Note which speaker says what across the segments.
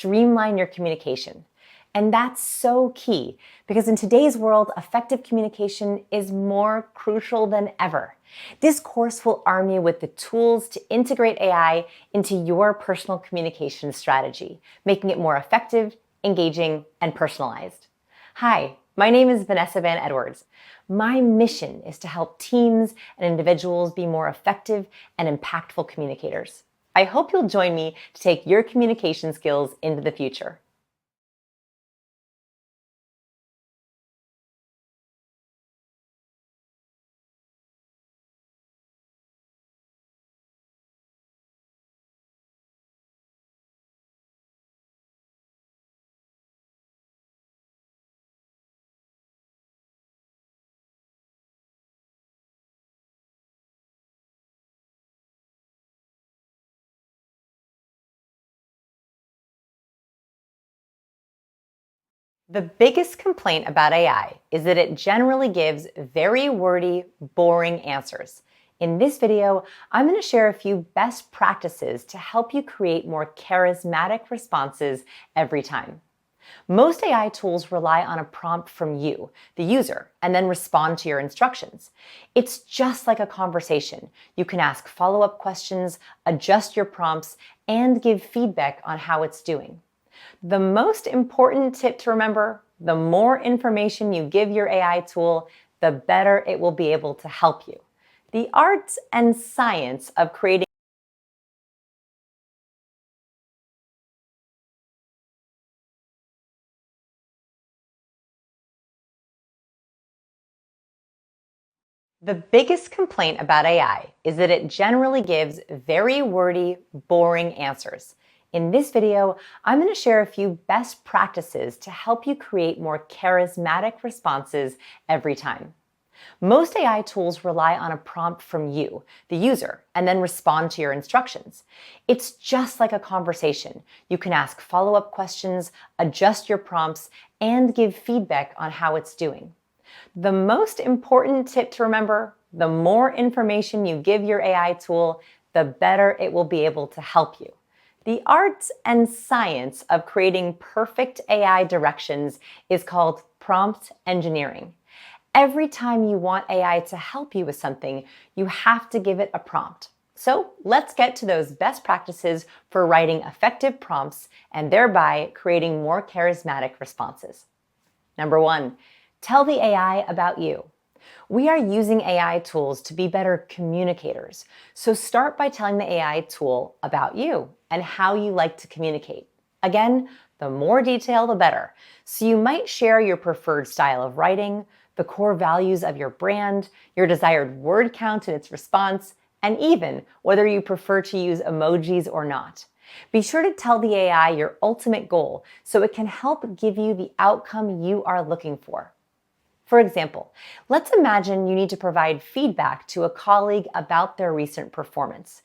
Speaker 1: streamline your communication. And that's so key because in today's world, effective communication is more crucial than ever. This course will arm you with the tools to integrate AI into your personal communication strategy, making it more effective, engaging, and personalized. Hi, my name is Vanessa Van Edwards. My mission is to help teams and individuals be more effective and impactful communicators. I hope you'll join me to take your communication skills into the future. The biggest complaint about AI is that it generally gives very wordy, boring answers. In this video, I'm going to share a few best practices to help you create more charismatic responses every time. Most AI tools rely on a prompt from you, the user, and then respond to your instructions. It's just like a conversation. You can ask follow-up questions, adjust your prompts, and give feedback on how it's doing. The most important tip to remember, the more information you give your AI tool, the better it will be able to help you. The art and science of creating The biggest complaint about AI is that it generally gives very wordy, boring answers. In this video, I'm going to share a few best practices to help you create more charismatic responses every time. Most AI tools rely on a prompt from you, the user, and then respond to your instructions. It's just like a conversation. You can ask follow-up questions, adjust your prompts, and give feedback on how it's doing. The most important tip to remember, the more information you give your AI tool, the better it will be able to help you. The art and science of creating perfect AI directions is called prompt engineering. Every time you want AI to help you with something, you have to give it a prompt. So let's get to those best practices for writing effective prompts and thereby creating more charismatic responses. Number 1, tell the AI about you. We are using AI tools to be better communicators. So start by telling the AI tool about you and how you like to communicate. Again, the more detail, the better. So you might share your preferred style of writing, the core values of your brand, your desired word count in its response, and even whether you prefer to use emojis or not. Be sure to tell the AI your ultimate goal so it can help give you the outcome you are looking for. For example, let's imagine you need to provide feedback to a colleague about their recent performance.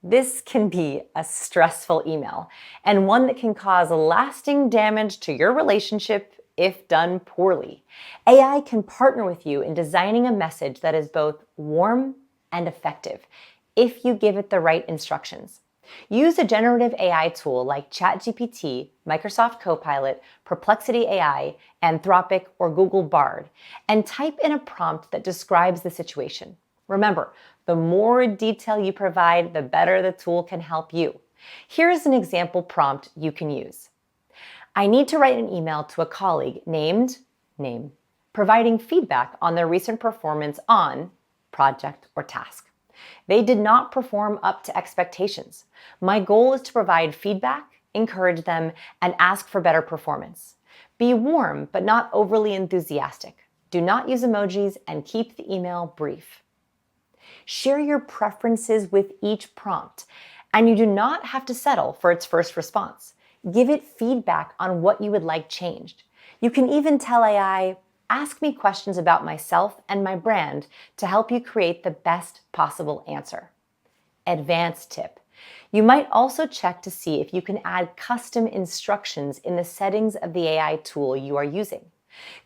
Speaker 1: This can be a stressful email and one that can cause lasting damage to your relationship if done poorly. AI can partner with you in designing a message that is both warm and effective if you give it the right instructions. Use a generative AI tool like ChatGPT, Microsoft Copilot, Perplexity AI, Anthropic, or Google Bard, and type in a prompt that describes the situation. Remember, the more detail you provide, the better the tool can help you. Here's an example prompt you can use. I need to write an email to a colleague named name, providing feedback on their recent performance on project or task. They did not perform up to expectations. My goal is to provide feedback, encourage them, and ask for better performance. Be warm, but not overly enthusiastic. Do not use emojis and keep the email brief. Share your preferences with each prompt, and you do not have to settle for its first response. Give it feedback on what you would like changed. You can even tell AI, ask me questions about myself and my brand to help you create the best possible answer. Advanced tip. You might also check to see if you can add custom instructions in the settings of the AI tool you are using.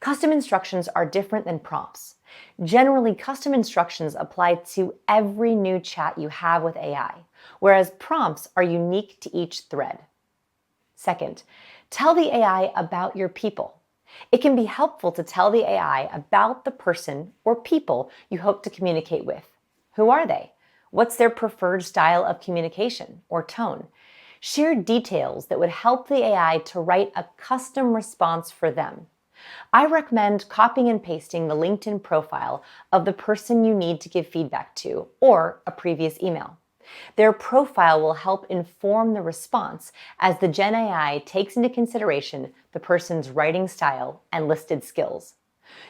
Speaker 1: Custom instructions are different than prompts. Generally, custom instructions apply to every new chat you have with AI, whereas prompts are unique to each thread. Second, tell the AI about your people. It can be helpful to tell the AI about the person or people you hope to communicate with. Who are they? What's their preferred style of communication or tone? Share details that would help the AI to write a custom response for them. I recommend copying and pasting the LinkedIn profile of the person you need to give feedback to or a previous email. Their profile will help inform the response as the Gen AI takes into consideration the person's writing style and listed skills.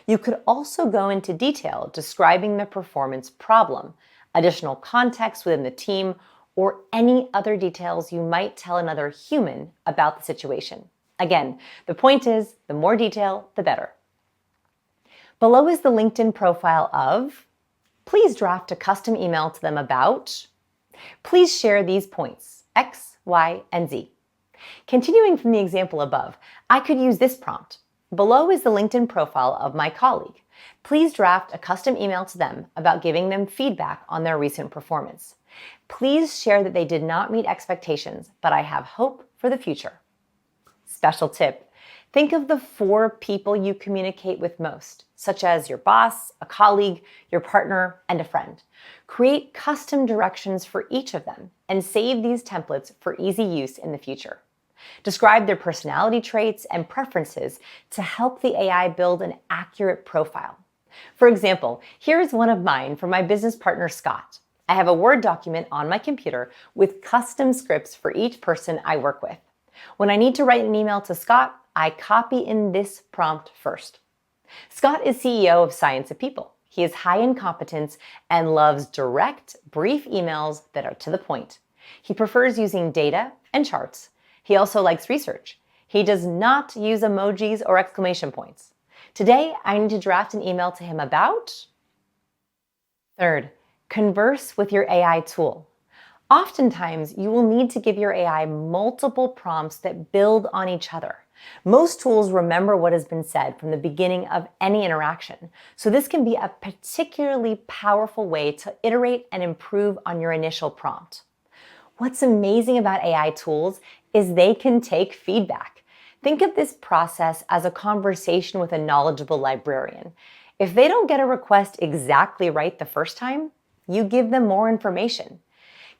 Speaker 1: You could also go into detail describing the performance problem, additional context within the team, or any other details you might tell another human about the situation. Again, the point is, the more detail, the better. Below is the LinkedIn profile of, please draft a custom email to them about, please share these points, X, Y, and Z. Continuing from the example above, I could use this prompt. Below is the LinkedIn profile of my colleague. Please draft a custom email to them about giving them feedback on their recent performance. Please share that they did not meet expectations, but I have hope for the future. Special tip. Think of the 4 people you communicate with most, such as your boss, a colleague, your partner, and a friend. Create custom directions for each of them and save these templates for easy use in the future. Describe their personality traits and preferences to help the AI build an accurate profile. For example, here is one of mine from my business partner, Scott. I have a Word document on my computer with custom scripts for each person I work with. When I need to write an email to Scott, I copy in this prompt first. Scott is CEO of Science of People. He is high in competence and loves direct, brief emails that are to the point. He prefers using data and charts. He also likes research. He does not use emojis or exclamation points. Today, I need to draft an email to him about. Third, converse with your AI tool. Oftentimes, you will need to give your AI multiple prompts that build on each other. Most tools remember what has been said from the beginning of any interaction, so this can be a particularly powerful way to iterate and improve on your initial prompt. What's amazing about AI tools is they can take feedback. Think of this process as a conversation with a knowledgeable librarian. If they don't get a request exactly right the first time, you give them more information.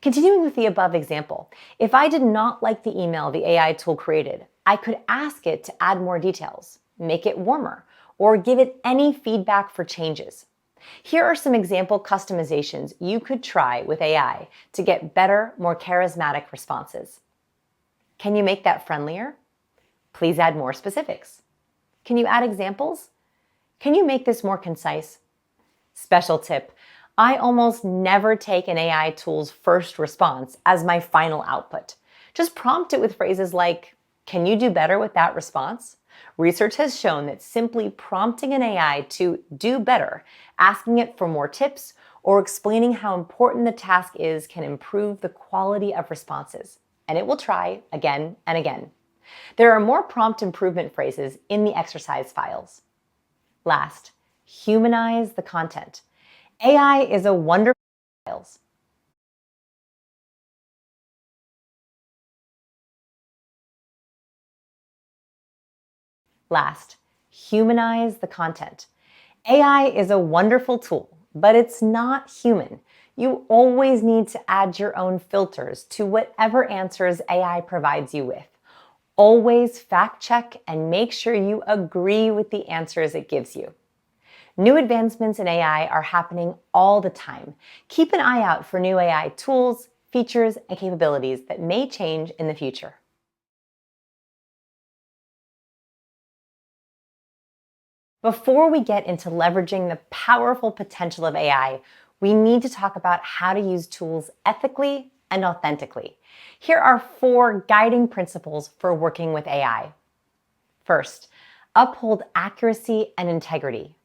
Speaker 1: Continuing with the above example, if I did not like the email the AI tool created, I could ask it to add more details, make it warmer, or give it any feedback for changes. Here are some example customizations you could try with AI to get better, more charismatic responses. Can you make that friendlier? Please add more specifics. Can you add examples? Can you make this more concise? Special tip. I almost never take an AI tool's first response as my final output. Just prompt it with phrases like, can you do better with that response? Research has shown that simply prompting an AI to do better, asking it for more tips, or explaining how important the task is can improve the quality of responses. And it will try again and again. There are more prompt improvement phrases in the exercise files. Last, humanize the content. AI is a wonderful files. Last, humanize the content. AI is a wonderful tool, but it's not human. You always need to add your own filters to whatever answers AI provides you with. Always fact check and make sure you agree with the answers it gives you. New advancements in AI are happening all the time. Keep an eye out for new AI tools, features, and capabilities that may change in the future. Before we get into leveraging the powerful potential of AI, we need to talk about how to use tools ethically and authentically. Here are 4 guiding principles for working with AI. First, uphold accuracy and integrity.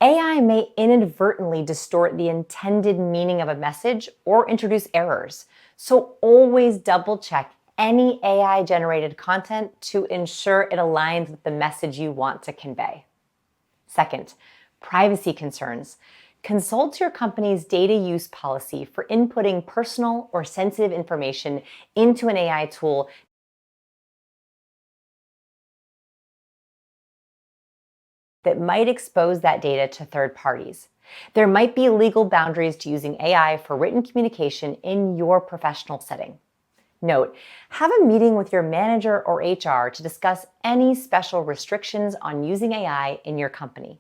Speaker 1: AI may inadvertently distort the intended meaning of a message or introduce errors, so always double-check any AI-generated content to ensure it aligns with the message you want to convey. Second, privacy concerns. Consult your company's data use policy for inputting personal or sensitive information into an AI tool that might expose that data to third parties. There might be legal boundaries to using AI for written communication in your professional setting. Note, have a meeting with your manager or HR to discuss any special restrictions on using AI in your company.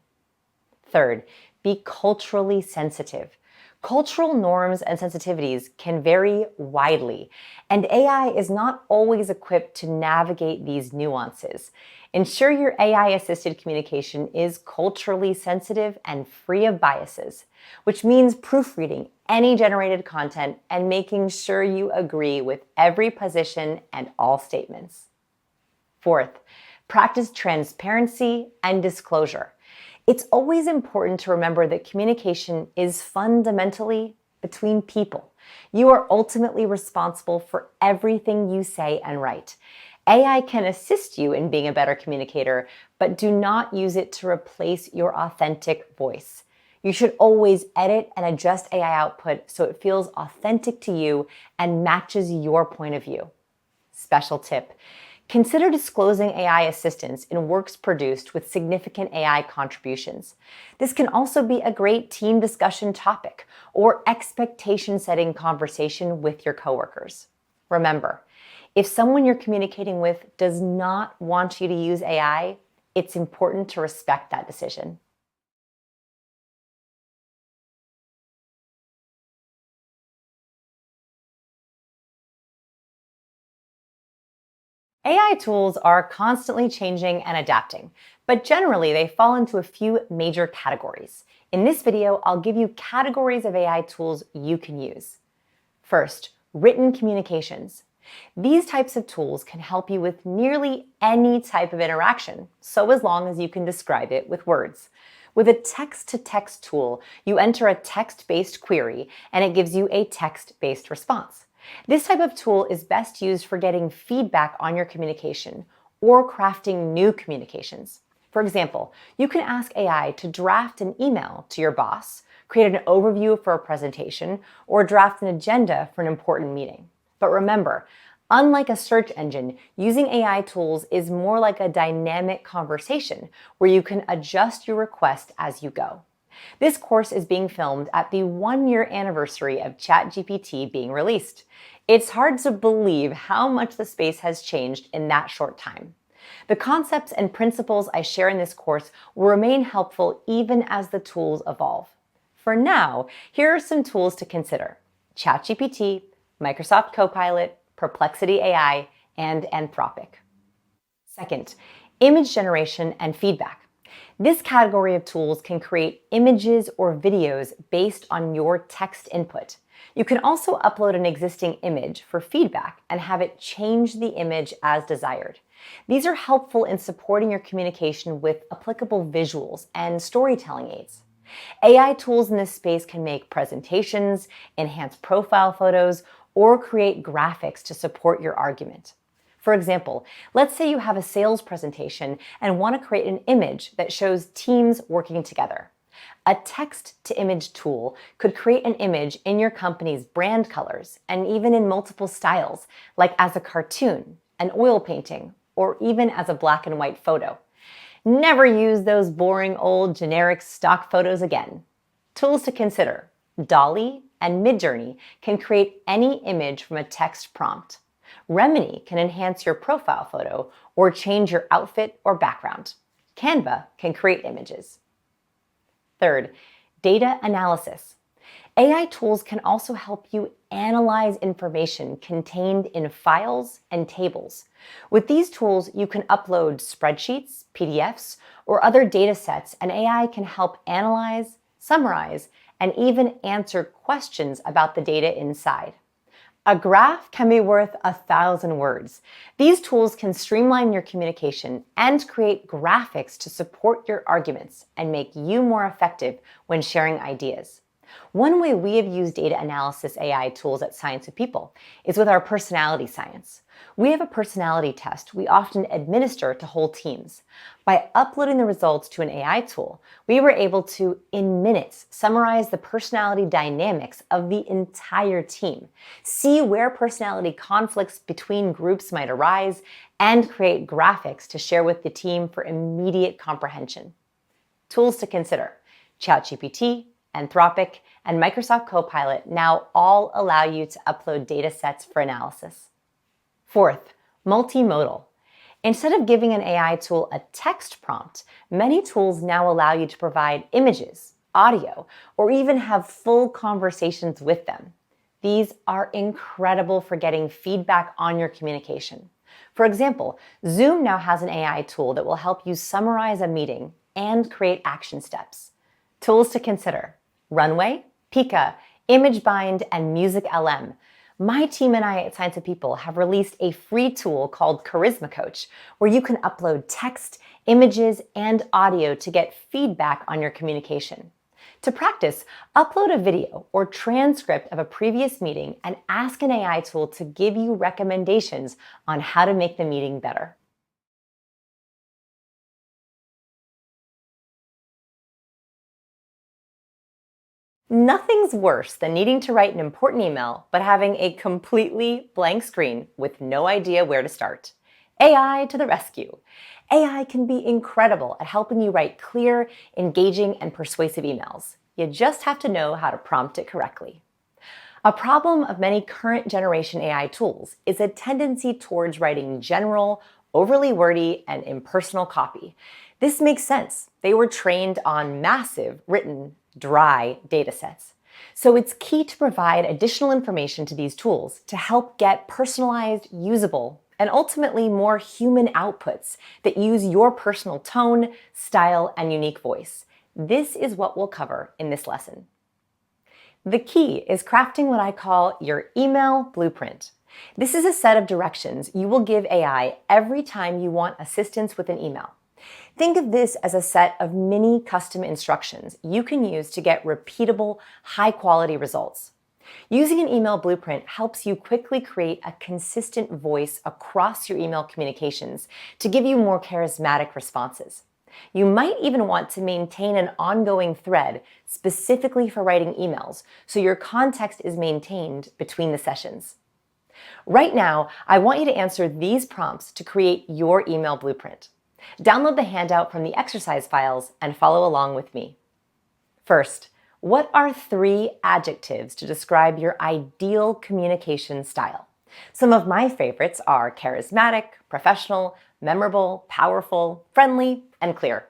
Speaker 1: Third, be culturally sensitive. Cultural norms and sensitivities can vary widely, and AI is not always equipped to navigate these nuances. Ensure your AI-assisted communication is culturally sensitive and free of biases, which means proofreading any generated content and making sure you agree with every position and all statements. Fourth, practice transparency and disclosure. It's always important to remember that communication is fundamentally between people. You are ultimately responsible for everything you say and write. AI can assist you in being a better communicator, but do not use it to replace your authentic voice. You should always edit and adjust AI output so it feels authentic to you and matches your point of view. Special tip. Consider disclosing AI assistance in works produced with significant AI contributions. This can also be a great team discussion topic or expectation-setting conversation with your coworkers. Remember, if someone you're communicating with does not want you to use AI, it's important to respect that decision. AI tools are constantly changing and adapting, but generally they fall into a few major categories. In this video, I'll give you categories of AI tools you can use. First, written communications. These types of tools can help you with nearly any type of interaction, so as long as you can describe it with words. With a text-to-text tool, you enter a text-based query and it gives you a text-based response. This type of tool is best used for getting feedback on your communication or crafting new communications. For example, you can ask AI to draft an email to your boss, create an overview for a presentation, or draft an agenda for an important meeting. But remember, unlike a search engine, using AI tools is more like a dynamic conversation where you can adjust your request as you go. This course is being filmed at the 1-year anniversary of ChatGPT being released. It's hard to believe how much the space has changed in that short time. The concepts and principles I share in this course will remain helpful even as the tools evolve. For now, here are some tools to consider: ChatGPT, Microsoft Copilot, Perplexity AI, and Anthropic. Second, image generation and feedback. This category of tools can create images or videos based on your text input. You can also upload an existing image for feedback and have it change the image as desired. These are helpful in supporting your communication with applicable visuals and storytelling aids. AI tools in this space can make presentations, enhance profile photos, or create graphics to support your argument. For example, let's say you have a sales presentation and want to create an image that shows teams working together. A text-to-image tool could create an image in your company's brand colors and even in multiple styles, like as a cartoon, an oil painting, or even as a black and white photo. Never use those boring old generic stock photos again. Tools to consider: Dolly and Midjourney can create any image from a text prompt. Remini can enhance your profile photo or change your outfit or background. Canva can create images. Third, data analysis. AI tools can also help you analyze information contained in files and tables. With these tools, you can upload spreadsheets, PDFs, or other data sets, and AI can help analyze, summarize, and even answer questions about the data inside. A graph can be worth 1,000 words. These tools can streamline your communication and create graphics to support your arguments and make you more effective when sharing ideas. One way we have used data analysis AI tools at Science of People is with our personality science. We have a personality test we often administer to whole teams. By uploading the results to an AI tool, we were able to, in minutes, summarize the personality dynamics of the entire team, see where personality conflicts between groups might arise, and create graphics to share with the team for immediate comprehension. Tools to consider: ChatGPT, Anthropic, and Microsoft Copilot now all allow you to upload data sets for analysis. Fourth, multimodal. Instead of giving an AI tool a text prompt, many tools now allow you to provide images, audio, or even have full conversations with them. These are incredible for getting feedback on your communication. For example, Zoom now has an AI tool that will help you summarize a meeting and create action steps. Tools to consider: Runway, Pika, ImageBind, and Music LM. My team and I at Science of People have released a free tool called Charisma Coach, where you can upload text, images, and audio to get feedback on your communication. To practice, upload a video or transcript of a previous meeting and ask an AI tool to give you recommendations on how to make the meeting better. Nothing's worse than needing to write an important email but having a completely blank screen with no idea where to start. AI to the rescue. AI can be incredible at helping you write clear, engaging, and persuasive emails. You just have to know how to prompt it correctly. A problem of many current generation AI tools is a tendency towards writing general, overly wordy, and impersonal copy. This makes sense. They were trained on massive, written, dry data sets. So it's key to provide additional information to these tools to help get personalized, usable, and ultimately more human outputs that use your personal tone, style, and unique voice. This is what we'll cover in this lesson. The key is crafting what I call your email blueprint. This is a set of directions you will give AI every time you want assistance with an email. Think of this as a set of mini custom instructions you can use to get repeatable, high-quality results. Using an email blueprint helps you quickly create a consistent voice across your email communications to give you more charismatic responses. You might even want to maintain an ongoing thread specifically for writing emails, so your context is maintained between the sessions. Right now, I want you to answer these prompts to create your email blueprint. Download the handout from the exercise files and follow along with me. First, what are 3 adjectives to describe your ideal communication style? Some of my favorites are charismatic, professional, memorable, powerful, friendly, and clear.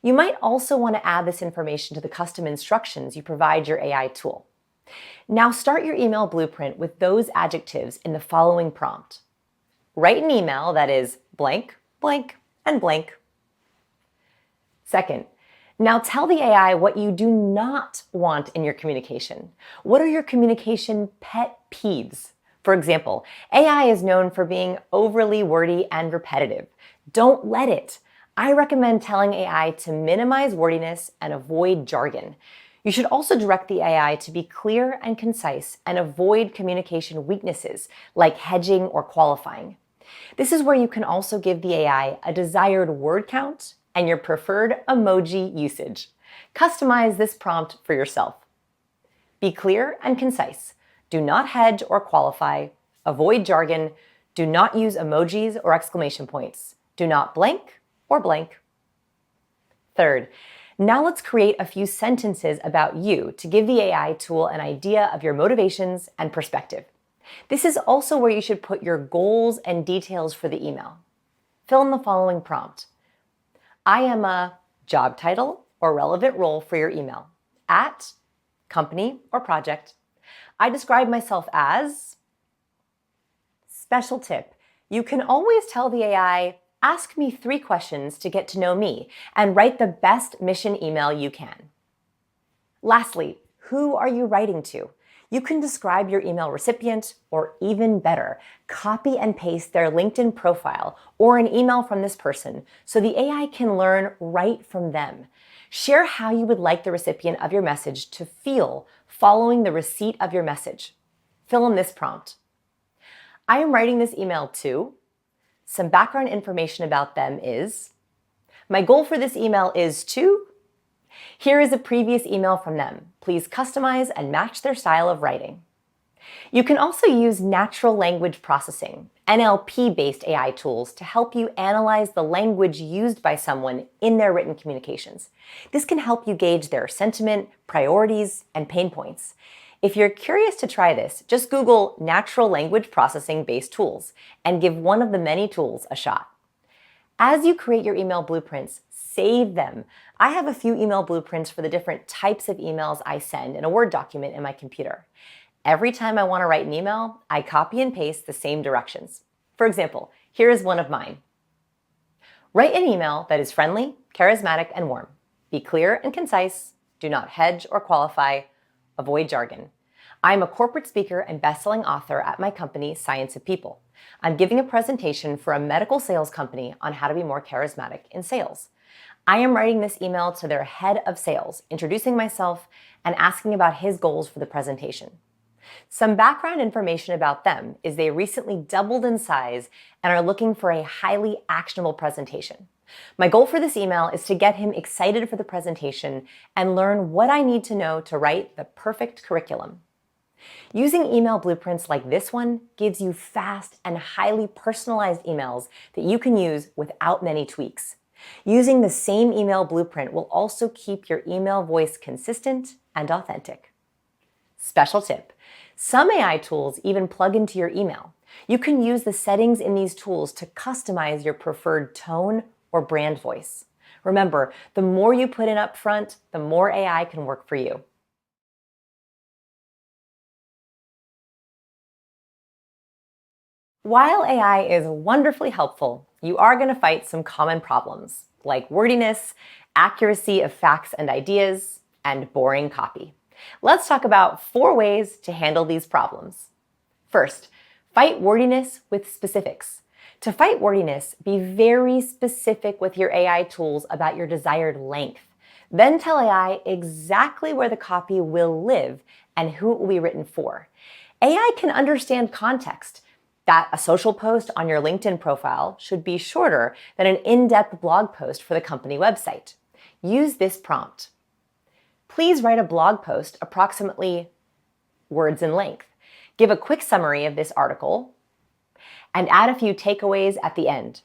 Speaker 1: You might also want to add this information to the custom instructions you provide your AI tool. Now start your email blueprint with those adjectives in the following prompt. Write an email that is blank, blank, and blank. Second, now tell the AI what you do not want in your communication. What are your communication pet peeves? For example, AI is known for being overly wordy and repetitive. Don't let it. I recommend telling AI to minimize wordiness and avoid jargon. You should also direct the AI to be clear and concise and avoid communication weaknesses like hedging or qualifying. This is where you can also give the AI a desired word count and your preferred emoji usage. Customize this prompt for yourself. Be clear and concise. Do not hedge or qualify. Avoid jargon. Do not use emojis or exclamation points. Do not blank or blank. Third, now let's create a few sentences about you to give the AI tool an idea of your motivations and perspective. This is also where you should put your goals and details for the email. Fill in the following prompt. I am a job title or relevant role for your email at company or project. I describe myself as. Special tip, you can always tell the AI, ask me 3 questions to get to know me, and write the best mission email you can. Lastly, who are you writing to? You can describe your email recipient, or even better, copy and paste their LinkedIn profile or an email from this person so the AI can learn right from them. Share how you would like the recipient of your message to feel following the receipt of your message. Fill in this prompt. I am writing this email to. Some background information about them is. My goal for this email is to. Here is a previous email from them. Please customize and match their style of writing. You can also use natural language processing, NLP-based AI tools to help you analyze the language used by someone in their written communications. This can help you gauge their sentiment, priorities, and pain points. If you're curious to try this, just Google natural language processing-based tools and give one of the many tools a shot. As you create your email blueprints, save them. I have a few email blueprints for the different types of emails I send in a Word document in my computer. Every time I want to write an email, I copy and paste the same directions. For example, here is one of mine. Write an email that is friendly, charismatic, and warm. Be clear and concise. Do not hedge or qualify. Avoid jargon. I'm a corporate speaker and best-selling author at my company, Science of People. I'm giving a presentation for a medical sales company on how to be more charismatic in sales. I am writing this email to their head of sales, introducing myself and asking about his goals for the presentation. Some background information about them is they recently doubled in size and are looking for a highly actionable presentation. My goal for this email is to get him excited for the presentation and learn what I need to know to write the perfect curriculum. Using email blueprints like this one gives you fast and highly personalized emails that you can use without many tweaks. Using the same email blueprint will also keep your email voice consistent and authentic. Special tip: some AI tools even plug into your email. You can use the settings in these tools to customize your preferred tone or brand voice. Remember, the more you put in up front, the more AI can work for you. While AI is wonderfully helpful, you are going to fight some common problems like wordiness, accuracy of facts and ideas, and boring copy. Let's talk about 4 ways to handle these problems. First, fight wordiness with specifics. To fight wordiness, be very specific with your AI tools about your desired length. Then tell AI exactly where the copy will live and who it will be written for. AI can understand context, that a social post on your LinkedIn profile should be shorter than an in-depth blog post for the company website. Use this prompt. Please write a blog post approximately words in length. Give a quick summary of this article and add a few takeaways at the end.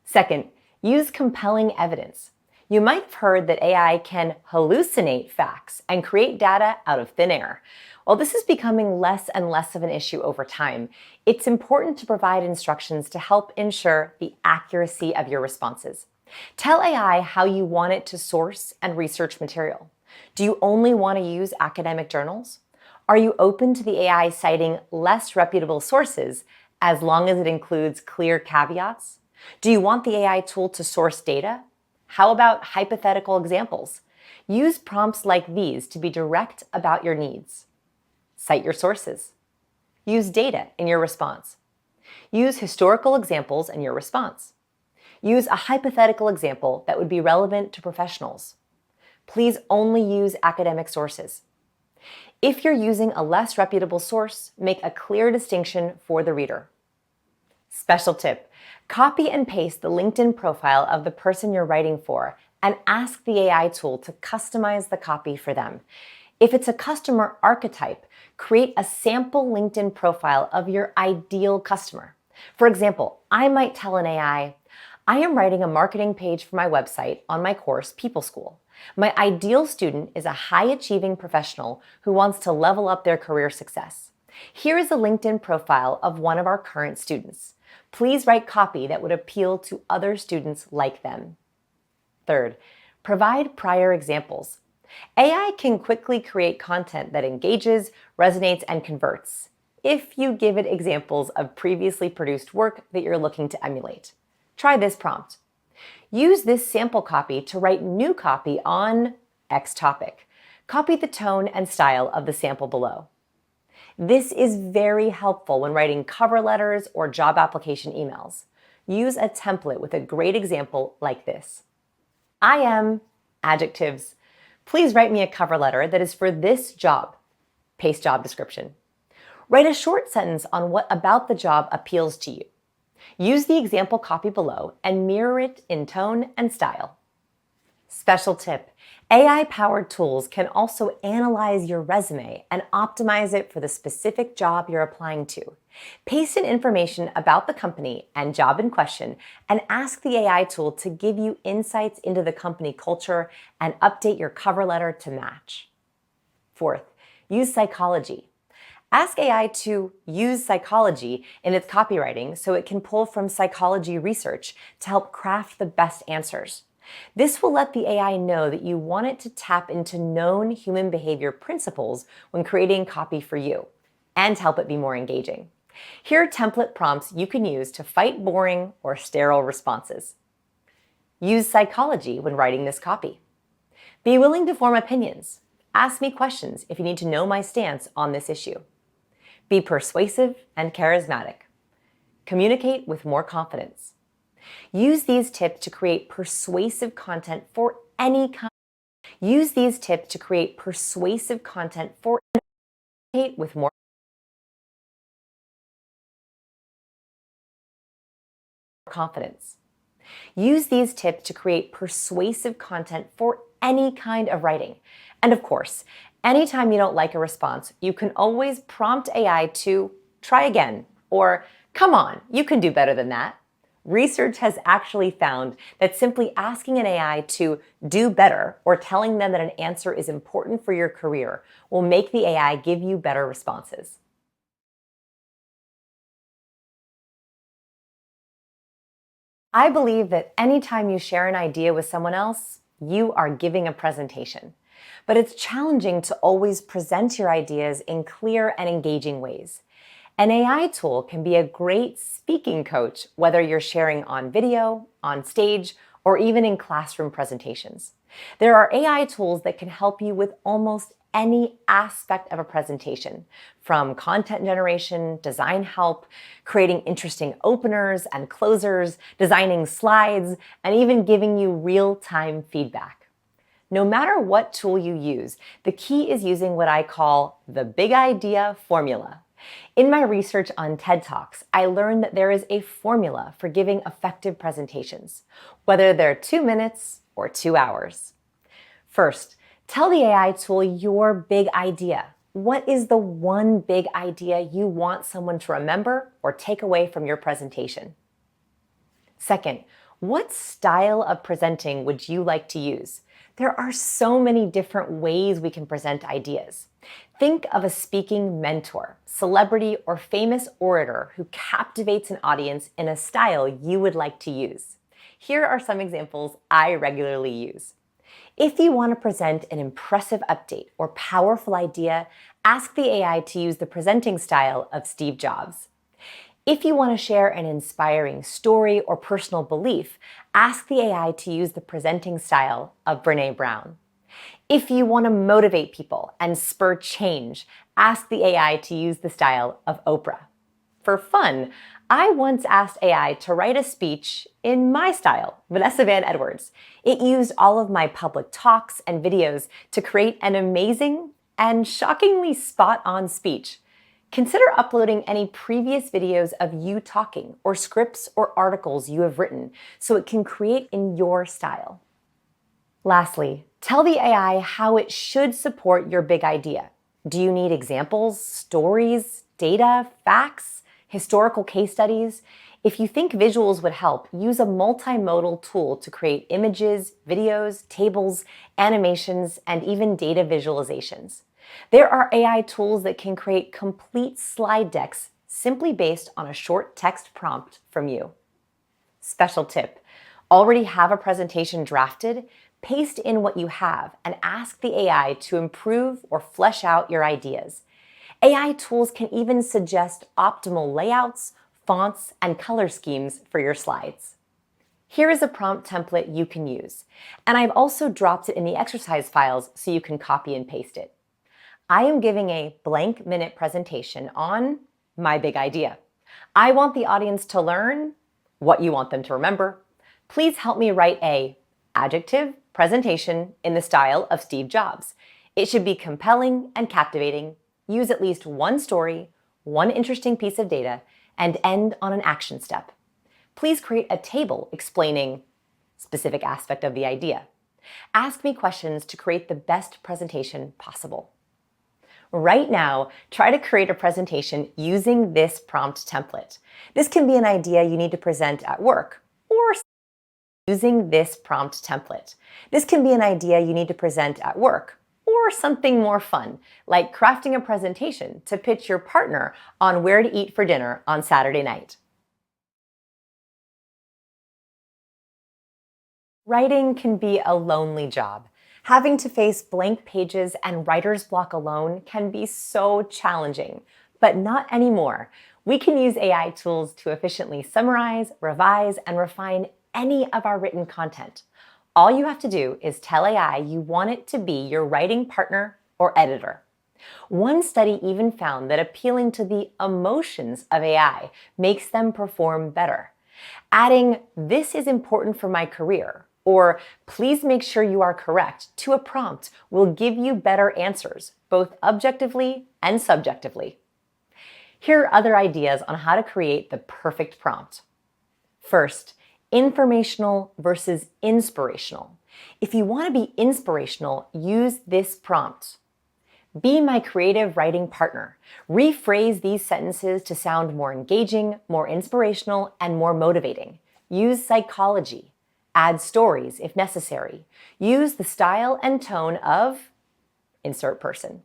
Speaker 1: Second, use compelling evidence. You might have heard that AI can hallucinate facts and create data out of thin air. While this is becoming less and less of an issue over time, it's important to provide instructions to help ensure the accuracy of your responses. Tell AI how you want it to source and research material. Do you only want to use academic journals? Are you open to the AI citing less reputable sources as long as it includes clear caveats? Do you want the AI tool to source data? How about hypothetical examples? Use prompts like these to be direct about your needs. Cite your sources. Use data in your response. Use historical examples in your response. Use a hypothetical example that would be relevant to professionals. Please only use academic sources. If you're using a less reputable source, make a clear distinction for the reader. Special tip: copy and paste the LinkedIn profile of the person you're writing for and ask the AI tool to customize the copy for them. If it's a customer archetype, create a sample LinkedIn profile of your ideal customer. For example, I might tell an AI, I am writing a marketing page for my website on my course, People School. My ideal student is a high-achieving professional who wants to level up their career success. Here is a LinkedIn profile of one of our current students. Please write copy that would appeal to other students like them. Third, provide prior examples. AI can quickly create content that engages, resonates, and converts if you give it examples of previously produced work that you're looking to emulate. Try this prompt. Use this sample copy to write new copy on X topic. Copy the tone and style of the sample below. This is very helpful when writing cover letters or job application emails. Use a template with a great example like this. I am, adjectives. Please write me a cover letter that is for this job. Paste job description. Write a short sentence on what about the job appeals to you. Use the example copy below and mirror it in tone and style. Special tip: AI-powered tools can also analyze your resume and optimize it for the specific job you're applying to. Paste in information about the company and job in question and ask the AI tool to give you insights into the company culture and update your cover letter to match. Fourth, use psychology. Ask AI to use psychology in its copywriting so it can pull from psychology research to help craft the best answers. This will let the AI know that you want it to tap into known human behavior principles when creating copy for you and help it be more engaging. Here are template prompts you can use to fight boring or sterile responses. Use psychology when writing this copy. Be willing to form opinions. Ask me questions if you need to know my stance on this issue. Be persuasive and charismatic. Communicate with more confidence. Use these tips to create persuasive content for any kind. Use these tips to create persuasive content for with more confidence. Use these tips to create persuasive content for any kind of writing. And of course, anytime you don't like a response, you can always prompt AI to try again or come on, you can do better than that. Research has actually found that simply asking an AI to do better or telling them that an answer is important for your career will make the AI give you better responses. I believe that anytime you share an idea with someone else, you are giving a presentation. But it's challenging to always present your ideas in clear and engaging ways. An AI tool can be a great speaking coach, whether you're sharing on video, on stage, or even in classroom presentations. There are AI tools that can help you with almost any aspect of a presentation, from content generation, design help, creating interesting openers and closers, designing slides, and even giving you real-time feedback. No matter what tool you use, the key is using what I call the big idea formula. In my research on TED Talks, I learned that there is a formula for giving effective presentations, whether they're 2 minutes or 2 hours. First, tell the AI tool your big idea. What is the one big idea you want someone to remember or take away from your presentation? Second, what style of presenting would you like to use? There are so many different ways we can present ideas. Think of a speaking mentor, celebrity, or famous orator who captivates an audience in a style you would like to use. Here are some examples I regularly use. If you want to present an impressive update or powerful idea, ask the AI to use the presenting style of Steve Jobs. If you want to share an inspiring story or personal belief, ask the AI to use the presenting style of Brené Brown. If you want to motivate people and spur change, ask the AI to use the style of Oprah. For fun, I once asked AI to write a speech in my style, Vanessa Van Edwards. It used all of my public talks and videos to create an amazing and shockingly spot-on speech. Consider uploading any previous videos of you talking or scripts or articles you have written so it can create in your style. Lastly, tell the AI how it should support your big idea. Do you need examples, stories, data, facts, historical case studies? If you think visuals would help, use a multimodal tool to create images, videos, tables, animations, and even data visualizations. There are AI tools that can create complete slide decks simply based on a short text prompt from you. Special tip: already have a presentation drafted? Paste in what you have and ask the AI to improve or flesh out your ideas. AI tools can even suggest optimal layouts, fonts, and color schemes for your slides. Here is a prompt template you can use, and I've also dropped it in the exercise files so you can copy and paste it. I am giving a blank minute presentation on my big idea. I want the audience to learn what you want them to remember. Please help me write a adjective presentation in the style of Steve Jobs. It should be compelling and captivating, use at least one story, one interesting piece of data, and end on an action step. Please create a table explaining specific aspect of the idea. Ask me questions to create the best presentation possible. Right now, try to create a presentation using this prompt template. This can be an idea you need to present at work, or using this prompt template. This can be an idea you need to present at work, or something more fun, like crafting a presentation to pitch your partner on where to eat for dinner on Saturday night. Writing can be a lonely job. Having to face blank pages and writer's block alone can be so challenging, but not anymore. We can use AI tools to efficiently summarize, revise, and refine any of our written content. All you have to do is tell AI you want it to be your writing partner or editor. One study even found that appealing to the emotions of AI makes them perform better. Adding, "This is important for my career," or "Please make sure you are correct" to a prompt will give you better answers, both objectively and subjectively. Here are other ideas on how to create the perfect prompt. First, informational versus inspirational. If you want to be inspirational, use this prompt. "Be my creative writing partner." Rephrase these sentences to sound more engaging, more inspirational, and more motivating. Use psychology. Add stories if necessary. Use the style and tone of insert person.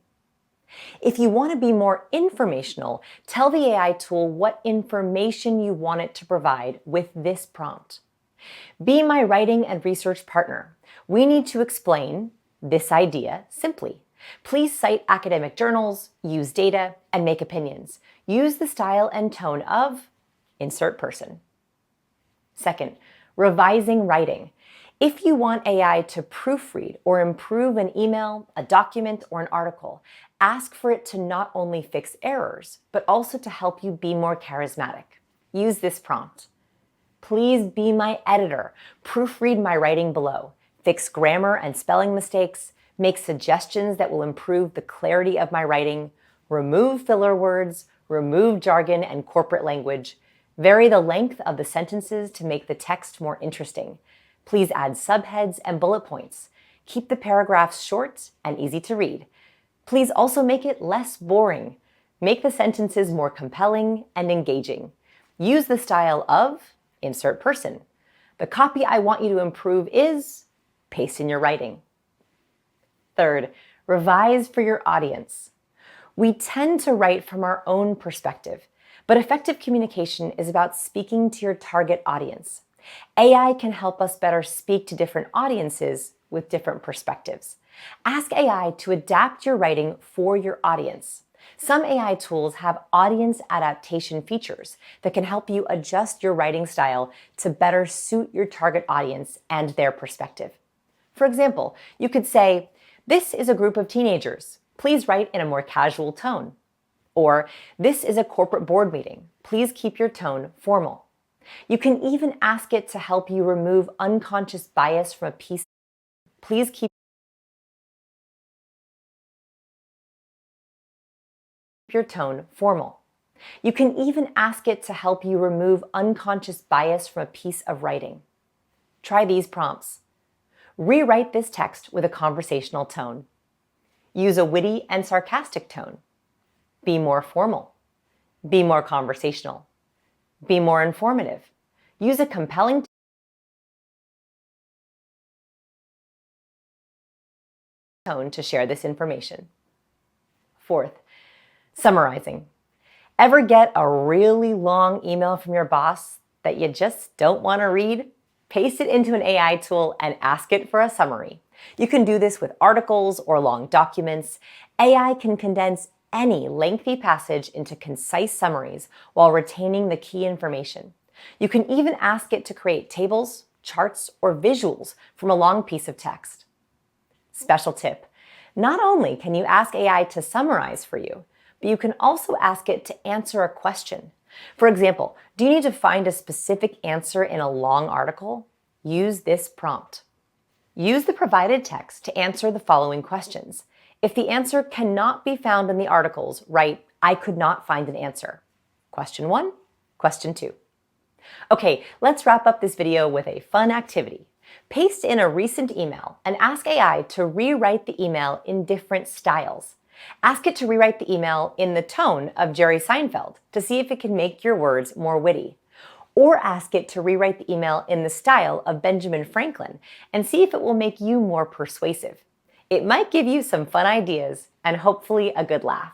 Speaker 1: If you want to be more informational, tell the AI tool what information you want it to provide with this prompt. "Be my writing and research partner." We need to explain this idea simply. Please cite academic journals, use data, and make opinions. Use the style and tone of insert person. Second, revising writing. If you want AI to proofread or improve an email, a document, or an article, ask for it to not only fix errors, but also to help you be more charismatic. Use this prompt. "Please be my editor. Proofread my writing below. Fix grammar and spelling mistakes. Make suggestions that will improve the clarity of my writing. Remove filler words. Remove jargon and corporate language. Vary the length of the sentences to make the text more interesting. Please add subheads and bullet points. Keep the paragraphs short and easy to read. Please also make it less boring. Make the sentences more compelling and engaging. Use the style of insert person. The copy I want you to improve is paste in your writing." Third, revise for your audience. We tend to write from our own perspective, but effective communication is about speaking to your target audience. AI can help us better speak to different audiences with different perspectives. Ask AI to adapt your writing for your audience. Some AI tools have audience adaptation features that can help you adjust your writing style to better suit your target audience and their perspective. For example, you could say, "This is a group of teenagers. Please write in a more casual tone." Or, "This is a corporate board meeting. Please keep your tone formal." You can even ask it to help you remove unconscious bias from a piece. Please keep your tone formal. You can even ask it to help you remove unconscious bias from a piece of writing. Try these prompts. Rewrite this text with a conversational tone. Use a witty and sarcastic tone. Be more formal. Be more conversational. Be more informative. Use a compelling tone to share this information. Fourth, summarizing. Ever get a really long email from your boss that you just don't want to read? Paste it into an AI tool and ask it for a summary. You can do this with articles or long documents. AI can condense any lengthy passage into concise summaries while retaining the key information. You can even ask it to create tables, charts, or visuals from a long piece of text. Special tip: not only can you ask AI to summarize for you, but you can also ask it to answer a question. For example, do you need to find a specific answer in a long article? Use this prompt. Use the provided text to answer the following questions. If the answer cannot be found in the articles, write, "I could not find an answer." Question 1, question 2. Okay, let's wrap up this video with a fun activity. Paste in a recent email and ask AI to rewrite the email in different styles. Ask it to rewrite the email in the tone of Jerry Seinfeld to see if it can make your words more witty. Or ask it to rewrite the email in the style of Benjamin Franklin and see if it will make you more persuasive. It might give you some fun ideas and hopefully a good laugh.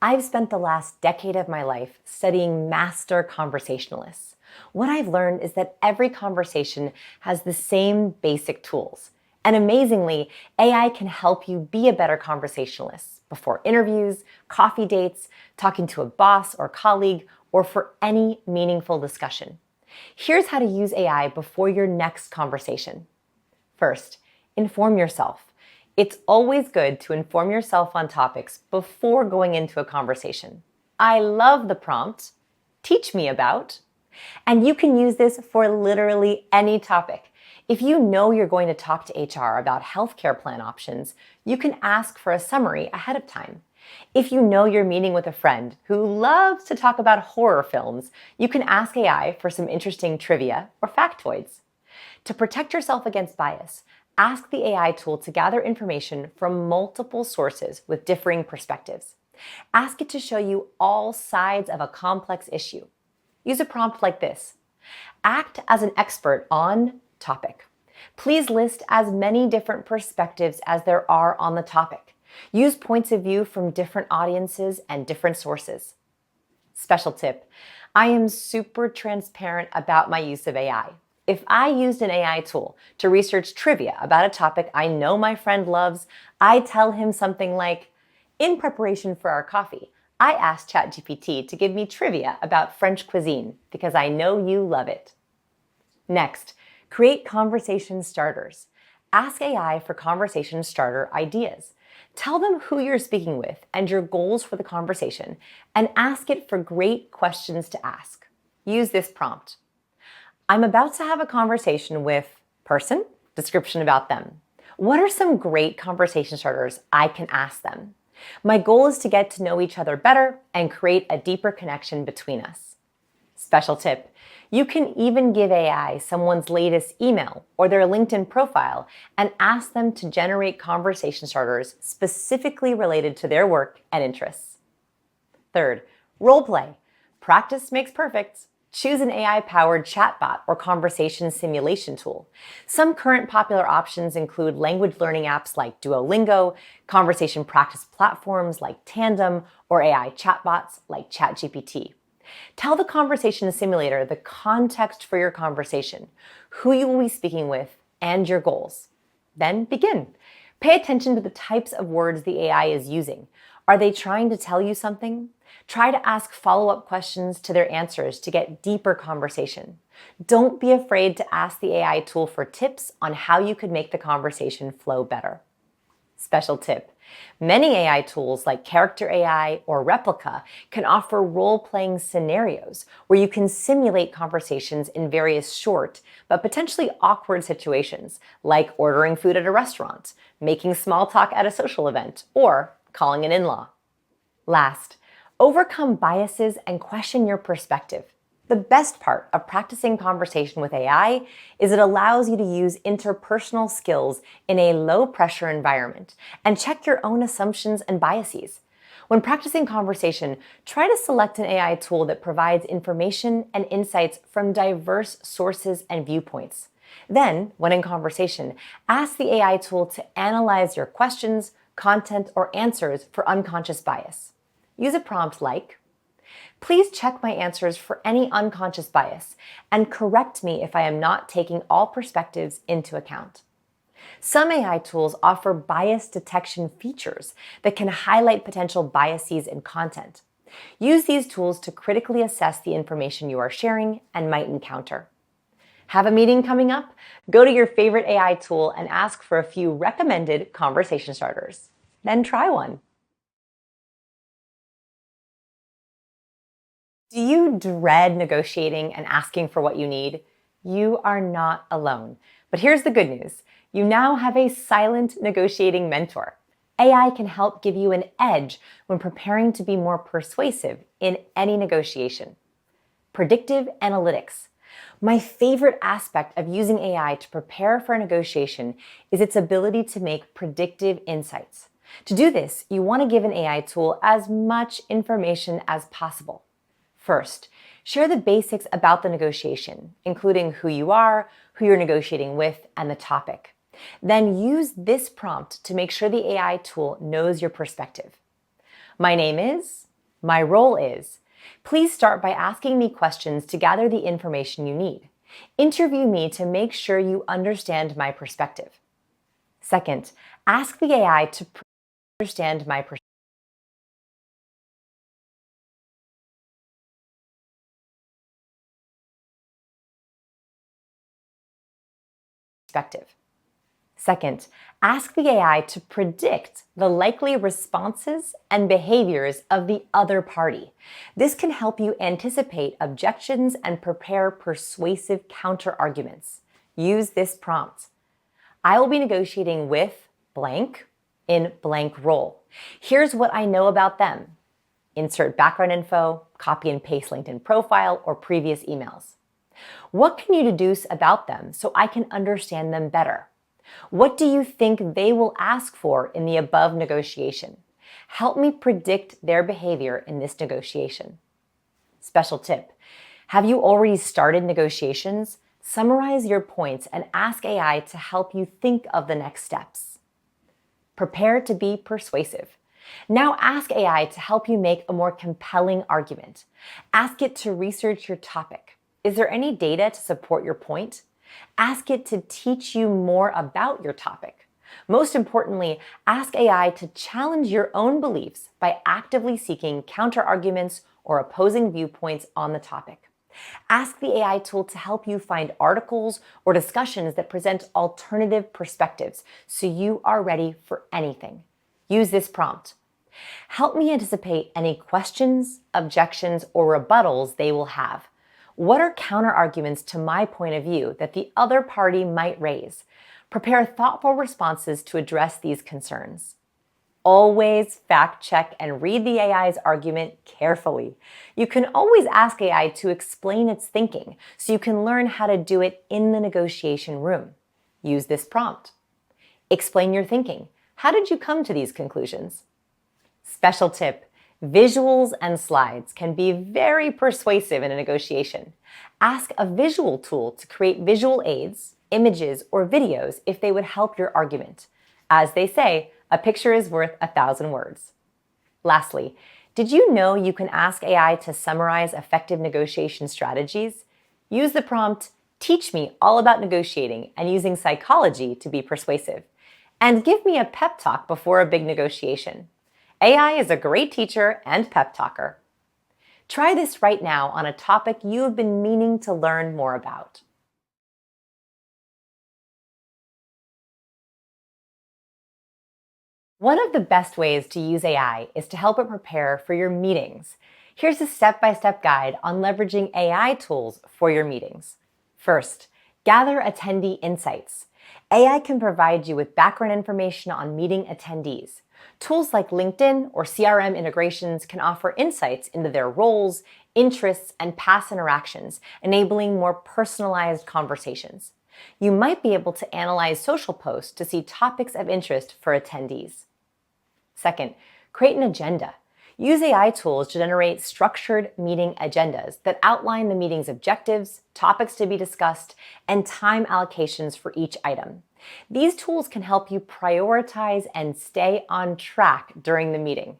Speaker 1: I've spent the last decade of my life studying master conversationalists. What I've learned is that every conversation has the same basic tools. And amazingly, AI can help you be a better conversationalist before interviews, coffee dates, talking to a boss or colleague, or for any meaningful discussion. Here's how to use AI before your next conversation. First, inform yourself. It's always good to inform yourself on topics before going into a conversation. I love the prompt, teach me about, and you can use this for literally any topic. If you know you're going to talk to HR about healthcare plan options, you can ask for a summary ahead of time. If you know you're meeting with a friend who loves to talk about horror films, you can ask AI for some interesting trivia or factoids. To protect yourself against bias, ask the AI tool to gather information from multiple sources with differing perspectives. Ask it to show you all sides of a complex issue. Use a prompt like this. Act as an expert on topic. Please list as many different perspectives as there are on the topic. Use points of view from different audiences and different sources. Special tip, I am super transparent about my use of AI. If I used an AI tool to research trivia about a topic I know my friend loves, I tell him something like, in preparation for our coffee, I asked ChatGPT to give me trivia about French cuisine because I know you love it. Next, create conversation starters. Ask AI for conversation starter ideas. Tell them who you're speaking with and your goals for the conversation, and ask it for great questions to ask. Use this prompt. I'm about to have a conversation with person, description about them. What are some great conversation starters I can ask them? My goal is to get to know each other better and create a deeper connection between us. Special tip, you can even give AI someone's latest email or their LinkedIn profile and ask them to generate conversation starters specifically related to their work and interests. Third, role play. Practice makes perfect. Choose an AI-powered chatbot or conversation simulation tool. Some current popular options include language learning apps like Duolingo, conversation practice platforms like Tandem, or AI chatbots like ChatGPT. Tell the conversation simulator the context for your conversation, who you will be speaking with, and your goals. Then begin. Pay attention to the types of words the AI is using. Are they trying to tell you something? Try to ask follow-up questions to their answers to get deeper conversation. Don't be afraid to ask the AI tool for tips on how you could make the conversation flow better. Special tip, many AI tools like Character AI or Replica can offer role-playing scenarios where you can simulate conversations in various short but potentially awkward situations, like ordering food at a restaurant, making small talk at a social event, or calling an in-law. Last, overcome biases and question your perspective. The best part of practicing conversation with AI is it allows you to use interpersonal skills in a low-pressure environment and check your own assumptions and biases. When practicing conversation, try to select an AI tool that provides information and insights from diverse sources and viewpoints. Then, when in conversation, ask the AI tool to analyze your questions, content, or answers for unconscious bias. Use a prompt like, please check my answers for any unconscious bias and correct me if I am not taking all perspectives into account. Some AI tools offer bias detection features that can highlight potential biases in content. Use these tools to critically assess the information you are sharing and might encounter. Have a meeting coming up? Go to your favorite AI tool and ask for a few recommended conversation starters. Then try one. Do you dread negotiating and asking for what you need? You are not alone. But here's the good news. You now have a silent negotiating mentor. AI can help give you an edge when preparing to be more persuasive in any negotiation. Predictive analytics. My favorite aspect of using AI to prepare for a negotiation is its ability to make predictive insights. To do this, you want to give an AI tool as much information as possible. First, share the basics about the negotiation, including who you are, who you're negotiating with, and the topic. Then use this prompt to make sure the AI tool knows your perspective. My name is, my role is. Please start by asking me questions to gather the information you need. Interview me to make sure you understand my perspective. Second, ask the AI to understand my perspective. Second, ask the AI to predict the likely responses and behaviors of the other party. This can help you anticipate objections and prepare persuasive counter-arguments. Use this prompt. I will be negotiating with blank in blank role. Here's what I know about them. Insert background info, copy and paste LinkedIn profile or previous emails. What can you deduce about them so I can understand them better? What do you think they will ask for in the above negotiation? Help me predict their behavior in this negotiation. Special tip. Have you already started negotiations? Summarize your points and ask AI to help you think of the next steps. Prepare to be persuasive. Now ask AI to help you make a more compelling argument. Ask it to research your topic. Is there any data to support your point? Ask it to teach you more about your topic. Most importantly, ask AI to challenge your own beliefs by actively seeking counter-arguments or opposing viewpoints on the topic. Ask the AI tool to help you find articles or discussions that present alternative perspectives so you are ready for anything. Use this prompt. Help me anticipate any questions, objections, or rebuttals they will have. What are counter-arguments to my point of view that the other party might raise? Prepare thoughtful responses to address these concerns. Always fact-check and read the AI's argument carefully. You can always ask AI to explain its thinking so you can learn how to do it in the negotiation room. Use this prompt. Explain your thinking. How did you come to these conclusions? Special tip. Visuals and slides can be very persuasive in a negotiation. Ask a visual tool to create visual aids, images, or videos if they would help your argument. As they say, a picture is worth 1,000 words. Lastly, did you know you can ask AI to summarize effective negotiation strategies? Use the prompt, teach me all about negotiating and using psychology to be persuasive. And give me a pep talk before a big negotiation. AI is a great teacher and pep talker. Try this right now on a topic you have been meaning to learn more about. One of the best ways to use AI is to help it prepare for your meetings. Here's a step-by-step guide on leveraging AI tools for your meetings. First, gather attendee insights. AI can provide you with background information on meeting attendees. Tools like LinkedIn or CRM integrations can offer insights into their roles, interests, and past interactions, enabling more personalized conversations. You might be able to analyze social posts to see topics of interest for attendees. Second, create an agenda. Use AI tools to generate structured meeting agendas that outline the meeting's objectives, topics to be discussed, and time allocations for each item. These tools can help you prioritize and stay on track during the meeting.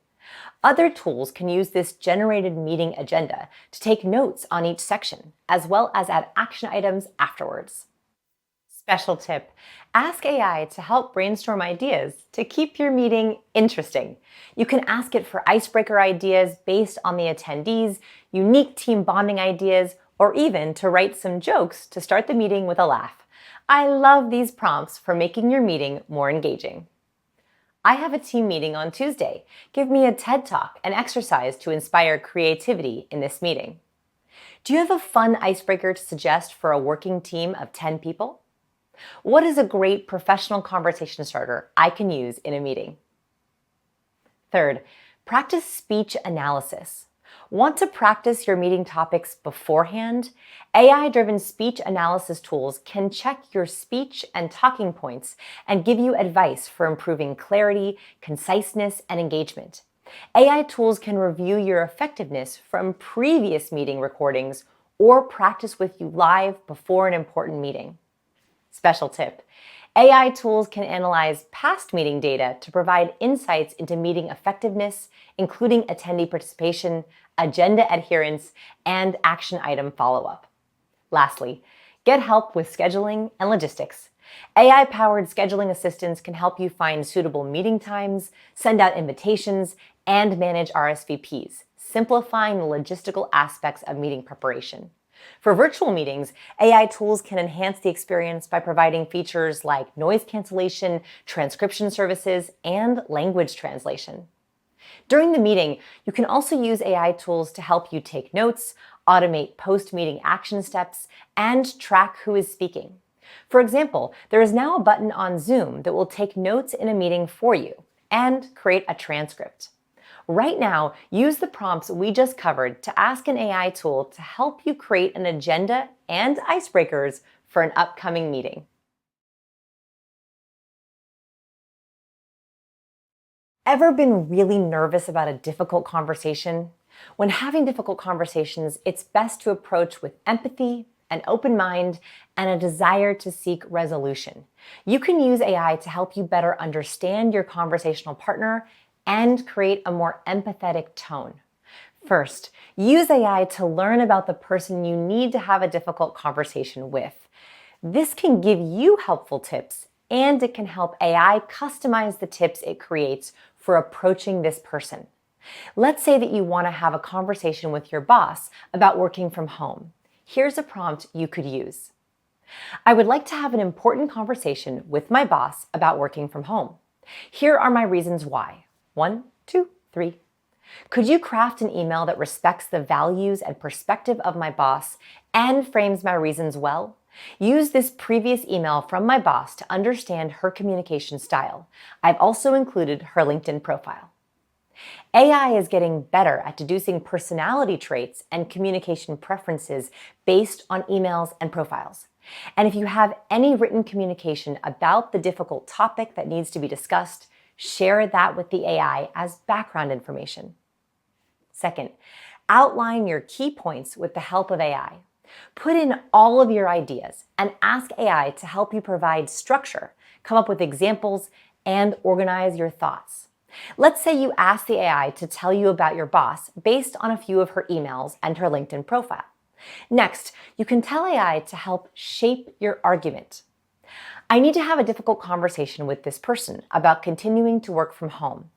Speaker 1: Other tools can use this generated meeting agenda to take notes on each section, as well as add action items afterwards. Special tip, ask AI to help brainstorm ideas to keep your meeting interesting. You can ask it for icebreaker ideas based on the attendees, unique team bonding ideas, or even to write some jokes to start the meeting with a laugh. I love these prompts for making your meeting more engaging. I have a team meeting on Tuesday. Give me a TED Talk, an exercise to inspire creativity in this meeting. Do you have a fun icebreaker to suggest for a working team of 10 people? What is a great professional conversation starter I can use in a meeting? Third, practice speech analysis. Want to practice your meeting topics beforehand? AI-driven speech analysis tools can check your speech and talking points and give you advice for improving clarity, conciseness, and engagement. AI tools can review your effectiveness from previous meeting recordings or practice with you live before an important meeting. Special tip: AI tools can analyze past meeting data to provide insights into meeting effectiveness, including attendee participation, agenda adherence, and action item follow-up. Lastly, get help with scheduling and logistics. AI-powered scheduling assistants can help you find suitable meeting times, send out invitations, and manage RSVPs, simplifying the logistical aspects of meeting preparation. For virtual meetings, AI tools can enhance the experience by providing features like noise cancellation, transcription services, and language translation. During the meeting, you can also use AI tools to help you take notes, automate post-meeting action steps, and track who is speaking. For example, there is now a button on Zoom that will take notes in a meeting for you and create a transcript. Right now, use the prompts we just covered to ask an AI tool to help you create an agenda and icebreakers for an upcoming meeting. Ever been really nervous about a difficult conversation? When having difficult conversations, it's best to approach with empathy, an open mind, and a desire to seek resolution. You can use AI to help you better understand your conversational partner and create a more empathetic tone. First, use AI to learn about the person you need to have a difficult conversation with. This can give you helpful tips, and it can help AI customize the tips it creates for approaching this person. Let's say that you want to have a conversation with your boss about working from home. Here's a prompt you could use. I would like to have an important conversation with my boss about working from home. Here are my reasons why. 1, 2, 3. Could you craft an email that respects the values and perspective of my boss and frames my reasons well? Use this previous email from my boss to understand her communication style. I've also included her LinkedIn profile. AI is getting better at deducing personality traits and communication preferences based on emails and profiles. And if you have any written communication about the difficult topic that needs to be discussed, share that with the AI as background information. Second, outline your key points with the help of AI. Put in all of your ideas and ask AI to help you provide structure, come up with examples, and organize your thoughts. Let's say you ask the AI to tell you about your boss based on a few of her emails and her LinkedIn profile. Next, you can tell AI to help shape your argument. I need to have a difficult conversation with this person about continuing to work from home.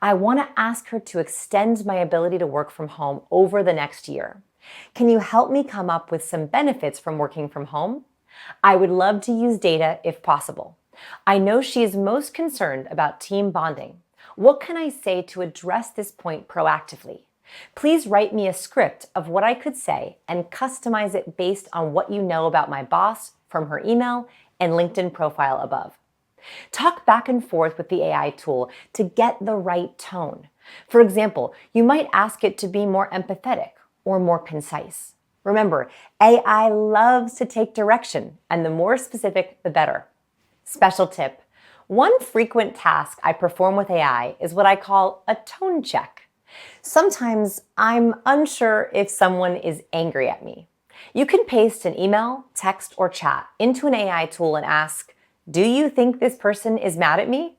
Speaker 1: I want to ask her to extend my ability to work from home over the next year. Can you help me come up with some benefits from working from home? I would love to use data if possible. I know she is most concerned about team bonding. What can I say to address this point proactively? Please write me a script of what I could say and customize it based on what you know about my boss from her email and LinkedIn profile above. Talk back and forth with the AI tool to get the right tone. For example, you might ask it to be more empathetic or more concise. Remember, AI loves to take direction, and the more specific, the better. Special tip: one frequent task I perform with AI is what I call a tone check. Sometimes I'm unsure if someone is angry at me. You can paste an email, text, or chat into an AI tool and ask, "Do you think this person is mad at me?"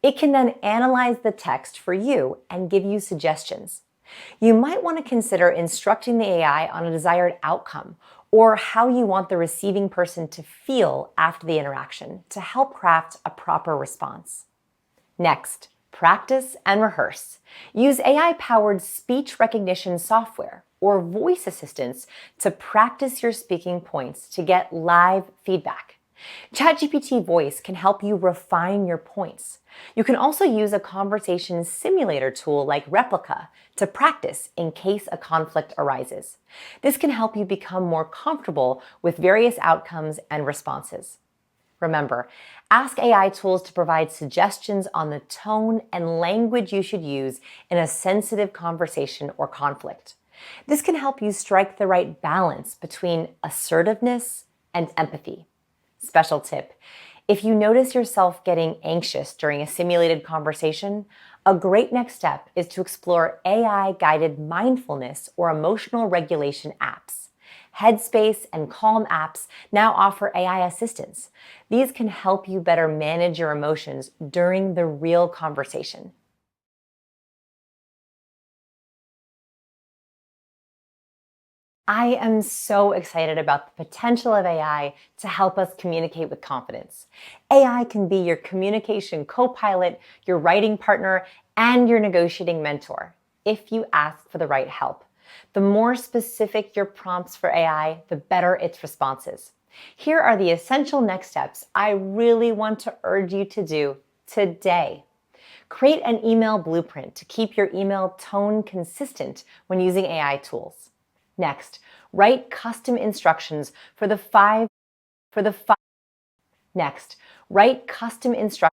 Speaker 1: It can then analyze the text for you and give you suggestions. You might want to consider instructing the AI on a desired outcome or how you want the receiving person to feel after the interaction to help craft a proper response. Next, practice and rehearse. Use AI-powered speech recognition software or voice assistants to practice your speaking points to get live feedback. ChatGPT Voice can help you refine your points. You can also use a conversation simulator tool like Replica to practice in case a conflict arises. This can help you become more comfortable with various outcomes and responses. Remember, ask AI tools to provide suggestions on the tone and language you should use in a sensitive conversation or conflict. This can help you strike the right balance between assertiveness and empathy. Special tip: if you notice yourself getting anxious during a simulated conversation, a great next step is to explore AI-guided mindfulness or emotional regulation apps. Headspace and Calm apps now offer AI assistance. These can help you better manage your emotions during the real conversation. I am so excited about the potential of AI to help us communicate with confidence. AI can be your communication co-pilot, your writing partner, and your negotiating mentor if you ask for the right help. The more specific your prompts for AI, the better its responses. Here are the essential next steps I really want to urge you to do today. Create an email blueprint to keep your email tone consistent when using AI tools. Next, write custom instructions for the five. Next, write custom instructions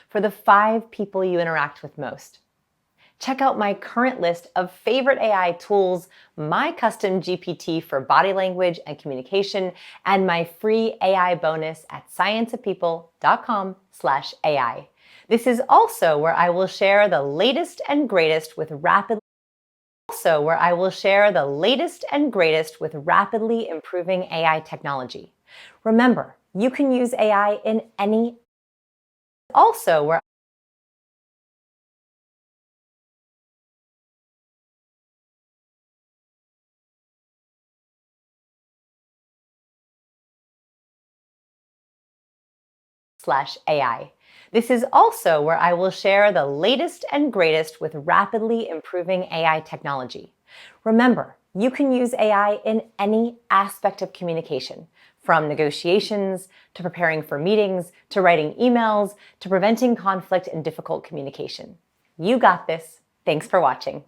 Speaker 1: for the 5 people you interact with most. Check out my current list of favorite AI tools, my custom GPT for body language and communication, and my free AI bonus at scienceofpeople.com/AI. This is also where I will share the latest and greatest with rapidly improving AI technology. Remember, you can use AI in any also where AI. This is also where I will share the latest and greatest with rapidly improving AI technology. Remember, you can use AI in any aspect of communication, from negotiations to preparing for meetings, to writing emails, to preventing conflict and difficult communication. You got this. Thanks for watching.